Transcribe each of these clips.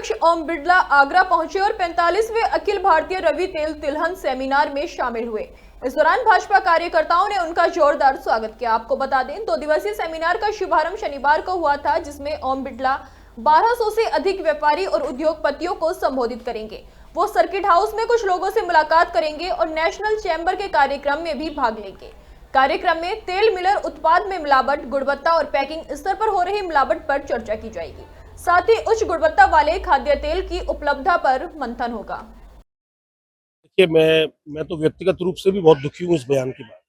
अध्यक्ष ओम बिरला आगरा पहुंचे और 45वें अखिल भारतीय रवि तेल तिलहन सेमिनार में शामिल हुए। इस दौरान भाजपा कार्यकर्ताओं ने उनका जोरदार स्वागत किया। आपको बता दें, 2 दिवसीय सेमिनार का शुभारंभ शनिवार को हुआ था, जिसमें ओम बिरला 1200 से अधिक व्यापारी और उद्योगपतियों को संबोधित करेंगे। वो सर्किट हाउस में कुछ लोगों से मुलाकात करेंगे और नेशनल चैम्बर के कार्यक्रम में भी भाग लेंगे। कार्यक्रम में तेल मिलर उत्पाद में मिलावट, गुणवत्ता और पैकिंग स्तर पर हो रही मिलावट पर चर्चा की जाएगी। साथ ही उच्च गुणवत्ता वाले खाद्य तेल की उपलब्धता पर मंथन होगा। देखिए, मैं तो व्यक्तिगत रूप से भी बहुत दुखी हूँ इस बयान की बात,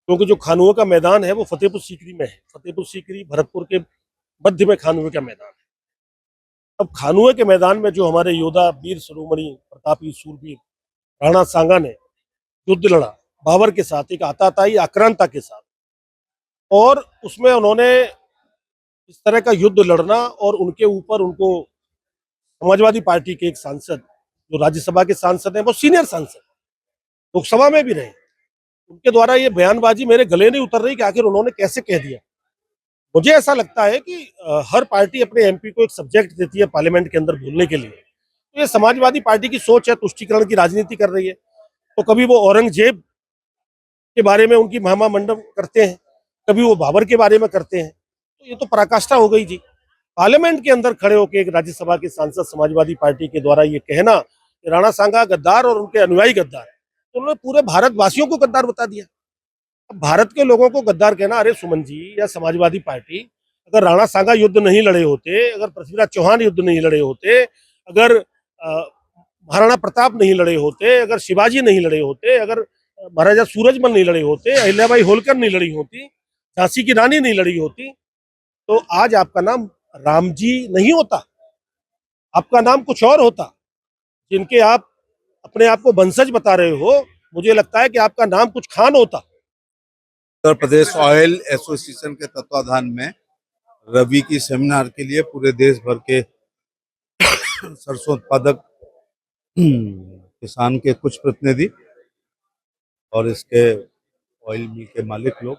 क्योंकि जो खानुओं का मैदान है वो फतेहपुर सीकरी में है। फतेहपुर सीकरी भरतपुर के मध्य में खानुए का मैदान है। अब खानुए के मैदान में जो हमारे योद्धा वीर शिरोमणि प्रतापी सूरवीर राणा सांगा ने युद्ध लड़ा बाबर के साथ, एक आताताई आक्रांता के साथ, और उसमें उन्होंने इस तरह का युद्ध लड़ना, और उनके ऊपर उनको समाजवादी पार्टी के एक सांसद, जो राज्यसभा के सांसद हैं, वो सीनियर सांसद, लोकसभा में भी रहे, उनके द्वारा ये बयानबाजी मेरे गले नहीं उतर रही कि आखिर उन्होंने कैसे कह दिया। मुझे ऐसा लगता है कि हर पार्टी अपने एमपी को एक सब्जेक्ट देती है पार्लियामेंट के अंदर बोलने के लिए। तो ये समाजवादी पार्टी की सोच है, तुष्टीकरण की राजनीति कर रही है। तो कभी वो औरंगजेब के बारे में उनकी महिमा मंडन करते हैं, कभी वो बाबर के बारे में करते हैं। तो ये तो पराकाष्ठा हो गई जी। पार्लियामेंट के अंदर खड़े होकर एक राज्यसभा के सांसद समाजवादी पार्टी के द्वारा ये कहना कि राणा सांगा गद्दार और उनके अनुयायी गद्दार, तो उन्होंने पूरे भारतवासियों को गद्दार बता दिया। अब भारत के लोगों को गद्दार कहना, अरे सुमन जी या समाजवादी पार्टी, अगर राणा सांगा युद्ध नहीं लड़े होते, अगर पृथ्वीराज चौहान युद्ध नहीं लड़े होते, अगर महाराणा प्रताप नहीं लड़े होते, अगर शिवाजी नहीं लड़े होते, अगर महाराजा सूरजमल नहीं लड़े होते, अहिल्याबाई होलकर नहीं लड़ी होती, झांसी की रानी नहीं लड़ी होती, तो आज आपका नाम रामजी नहीं होता, आपका नाम कुछ और होता। जिनके आप अपने आप को वंशज बता रहे हो, मुझे लगता है कि आपका नाम कुछ खान होता। उत्तर प्रदेश ऑयल एसोसिएशन के तत्वाधान में रबी की सेमिनार के लिए पूरे देश भर के सरसों उत्पादक किसान के कुछ प्रतिनिधि और इसके ऑयल मिल के मालिक लोग,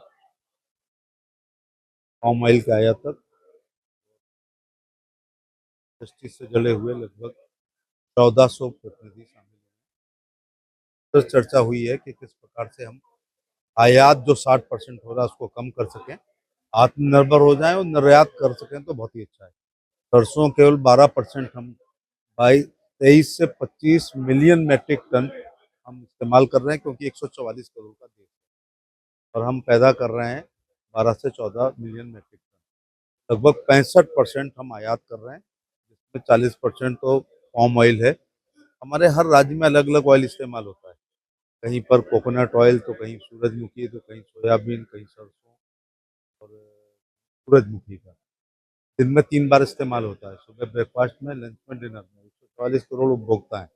पाम ऑयल के आयातक, इंडस्ट्री से जुड़े हुए लगभग 1400 प्रतिनिधि शामिल हैं। तो चर्चा हुई है कि किस प्रकार से हम आयात जो 60% हो रहा है उसको कम कर सकें, आत्मनिर्भर हो जाएं और निर्यात कर सकें, तो बहुत ही अच्छा है। सरसों केवल 12% हम 23 से 25 मिलियन मैट्रिक टन हम इस्तेमाल कर रहे हैं, क्योंकि 144 करोड़ का देश है और हम पैदा कर रहे हैं 12 से 14 मिलियन मैट्रिक टन। लगभग 65% हम आयात कर रहे हैं, जिसमें 40% तो पाम ऑयल है। हमारे हर राज्य में अलग अलग ऑयल इस्तेमाल होता है, कहीं पर कोकोनट ऑयल, तो कहीं सूरजमुखी, तो कहीं सोयाबीन, कहीं सरसों और सूरजमुखी का दिन में 3 बार इस्तेमाल होता है, सुबह ब्रेकफास्ट में, लंच में, डिनर में। 144 करोड़ उपभोक्ता हैं।